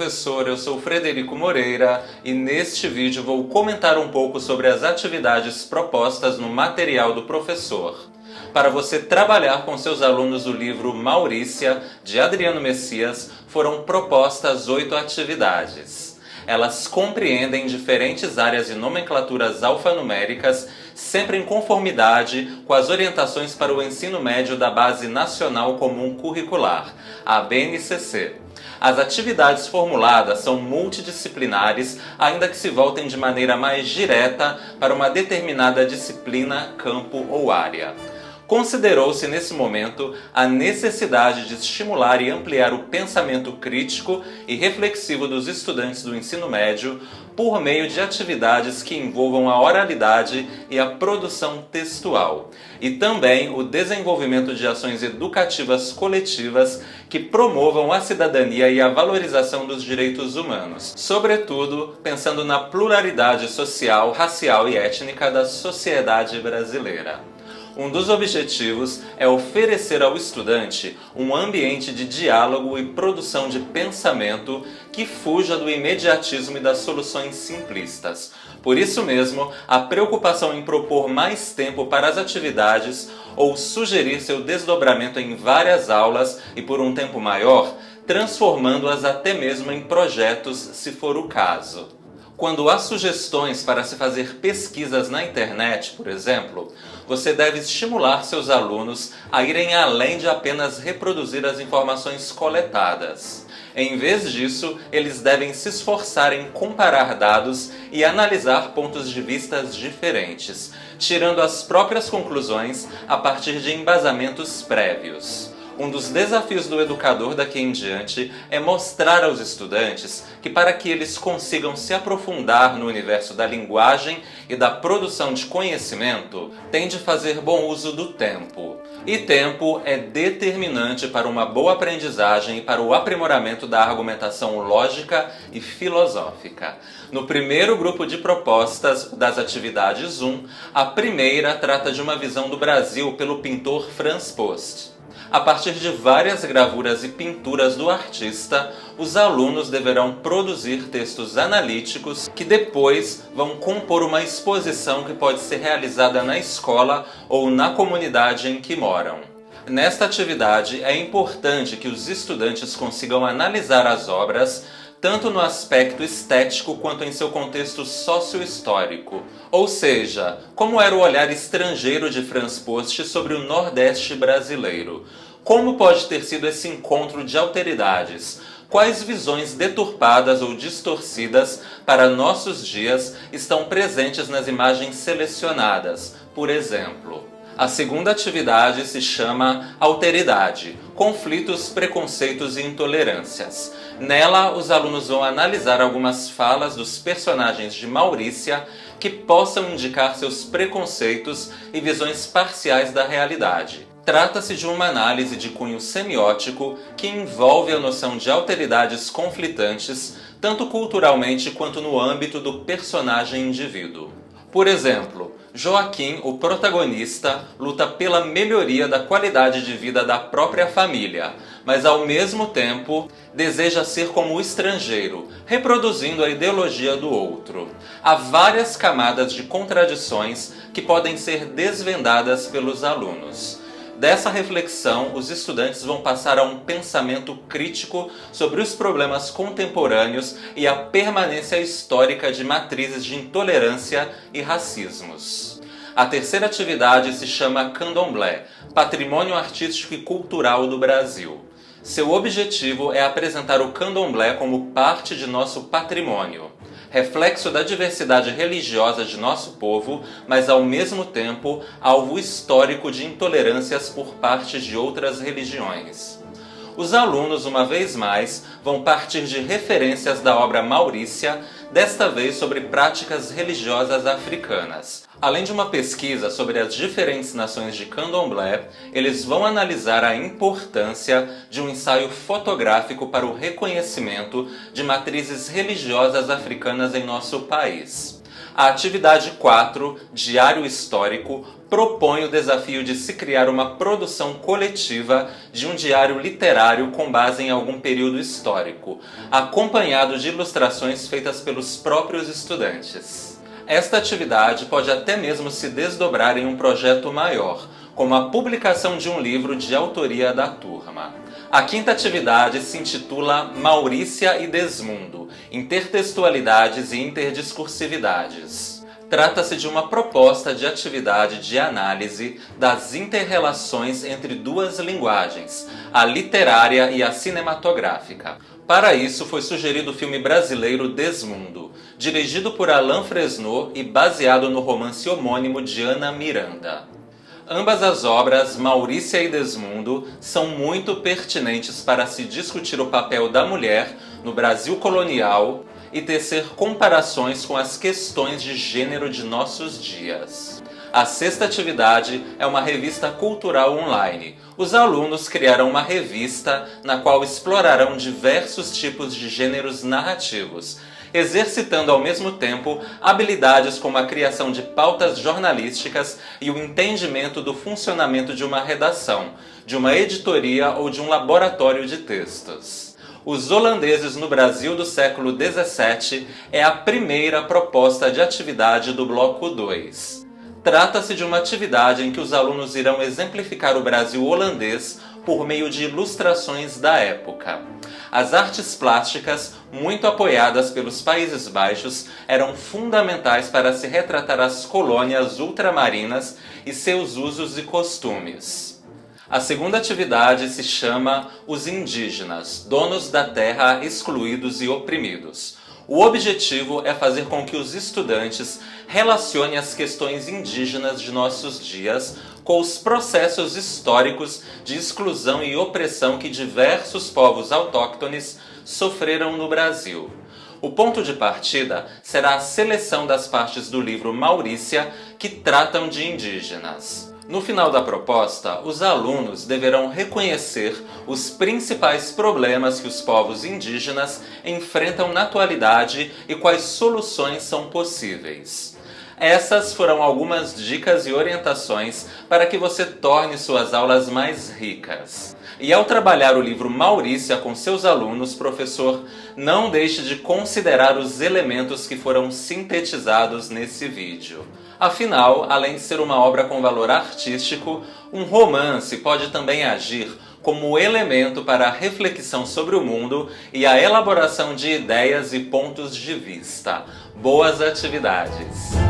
professor, eu sou Frederico Moreira e neste vídeo vou comentar um pouco sobre as atividades propostas no material do professor. Para você trabalhar com seus alunos o livro Maurícia, de Adriano Messias, foram propostas 8 atividades. Elas compreendem diferentes áreas e nomenclaturas alfanuméricas, sempre em conformidade com as orientações para o ensino médio da Base Nacional Comum Curricular, a BNCC. As atividades formuladas são multidisciplinares, ainda que se voltem de maneira mais direta para uma determinada disciplina, campo ou área. Considerou-se nesse momento a necessidade de estimular e ampliar o pensamento crítico e reflexivo dos estudantes do ensino médio por meio de atividades que envolvam a oralidade e a produção textual, e também o desenvolvimento de ações educativas coletivas que promovam a cidadania e a valorização dos direitos humanos, sobretudo pensando na pluralidade social, racial e étnica da sociedade brasileira. Um dos objetivos é oferecer ao estudante um ambiente de diálogo e produção de pensamento que fuja do imediatismo e das soluções simplistas. Por isso mesmo, a preocupação em propor mais tempo para as atividades ou sugerir seu desdobramento em várias aulas e por um tempo maior, transformando-as até mesmo em projetos, se for o caso. Quando há sugestões para se fazer pesquisas na internet, por exemplo, você deve estimular seus alunos a irem além de apenas reproduzir as informações coletadas. Em vez disso, eles devem se esforçar em comparar dados e analisar pontos de vista diferentes, tirando as próprias conclusões a partir de embasamentos prévios. Um dos desafios do educador daqui em diante é mostrar aos estudantes que, para que eles consigam se aprofundar no universo da linguagem e da produção de conhecimento, tem de fazer bom uso do tempo. E tempo é determinante para uma boa aprendizagem e para o aprimoramento da argumentação lógica e filosófica. No primeiro grupo de propostas das atividades 1, a primeira trata de uma visão do Brasil pelo pintor Franz Post. A partir de várias gravuras e pinturas do artista, os alunos deverão produzir textos analíticos que depois vão compor uma exposição que pode ser realizada na escola ou na comunidade em que moram. Nesta atividade, é importante que os estudantes consigam analisar as obras tanto no aspecto estético quanto em seu contexto socio-histórico. Ou seja, como era o olhar estrangeiro de Franz Post sobre o Nordeste brasileiro? Como pode ter sido esse encontro de alteridades? Quais visões deturpadas ou distorcidas para nossos dias estão presentes nas imagens selecionadas, por exemplo? A segunda atividade se chama Alteridade, Conflitos, Preconceitos e Intolerâncias. Nela, os alunos vão analisar algumas falas dos personagens de Maurícia que possam indicar seus preconceitos e visões parciais da realidade. Trata-se de uma análise de cunho semiótico que envolve a noção de alteridades conflitantes, tanto culturalmente quanto no âmbito do personagem indivíduo. Por exemplo, Joaquim, o protagonista, luta pela melhoria da qualidade de vida da própria família, mas ao mesmo tempo deseja ser como o estrangeiro, reproduzindo a ideologia do outro. Há várias camadas de contradições que podem ser desvendadas pelos alunos. Dessa reflexão, os estudantes vão passar a um pensamento crítico sobre os problemas contemporâneos e a permanência histórica de matrizes de intolerância e racismos. A terceira atividade se chama Candomblé, Patrimônio Artístico e Cultural do Brasil. Seu objetivo é apresentar o candomblé como parte de nosso patrimônio, reflexo da diversidade religiosa de nosso povo, mas ao mesmo tempo alvo histórico de intolerâncias por parte de outras religiões. Os alunos, uma vez mais, vão partir de referências da obra Maurícia, desta vez sobre práticas religiosas africanas. Além de uma pesquisa sobre as diferentes nações de candomblé, eles vão analisar a importância de um ensaio fotográfico para o reconhecimento de matrizes religiosas africanas em nosso país. A atividade 4, Diário Histórico, propõe o desafio de se criar uma produção coletiva de um diário literário com base em algum período histórico, acompanhado de ilustrações feitas pelos próprios estudantes. Esta atividade pode até mesmo se desdobrar em um projeto maior, como a publicação de um livro de autoria da turma. A quinta atividade se intitula Maurícia e Desmundo, Intertextualidades e Interdiscursividades. Trata-se de uma proposta de atividade de análise das inter-relações entre duas linguagens, a literária e a cinematográfica. Para isso, foi sugerido o filme brasileiro Desmundo, dirigido por Alain Fresnot e baseado no romance homônimo de Ana Miranda. Ambas as obras, Maurícia e Desmundo, são muito pertinentes para se discutir o papel da mulher no Brasil colonial e tecer comparações com as questões de gênero de nossos dias. A sexta atividade é uma revista cultural online. Os alunos criaram uma revista na qual explorarão diversos tipos de gêneros narrativos, exercitando ao mesmo tempo habilidades como a criação de pautas jornalísticas e o entendimento do funcionamento de uma redação, de uma editoria ou de um laboratório de textos. Os holandeses no Brasil do século XVII é a primeira proposta de atividade do Bloco 2. Trata-se de uma atividade em que os alunos irão exemplificar o Brasil holandês por meio de ilustrações da época. As artes plásticas, muito apoiadas pelos Países Baixos, eram fundamentais para se retratar as colônias ultramarinas e seus usos e costumes. A segunda atividade se chama Os Indígenas, Donos da Terra Excluídos e Oprimidos. O objetivo é fazer com que os estudantes relacionem as questões indígenas de nossos dias com os processos históricos de exclusão e opressão que diversos povos autóctones sofreram no Brasil. O ponto de partida será a seleção das partes do livro Maurícia que tratam de indígenas. No final da proposta, os alunos deverão reconhecer os principais problemas que os povos indígenas enfrentam na atualidade e quais soluções são possíveis. Essas foram algumas dicas e orientações para que você torne suas aulas mais ricas. E ao trabalhar o livro Maurícia com seus alunos, professor, não deixe de considerar os elementos que foram sintetizados nesse vídeo. Afinal, além de ser uma obra com valor artístico, um romance pode também agir como elemento para a reflexão sobre o mundo e a elaboração de ideias e pontos de vista. Boas atividades!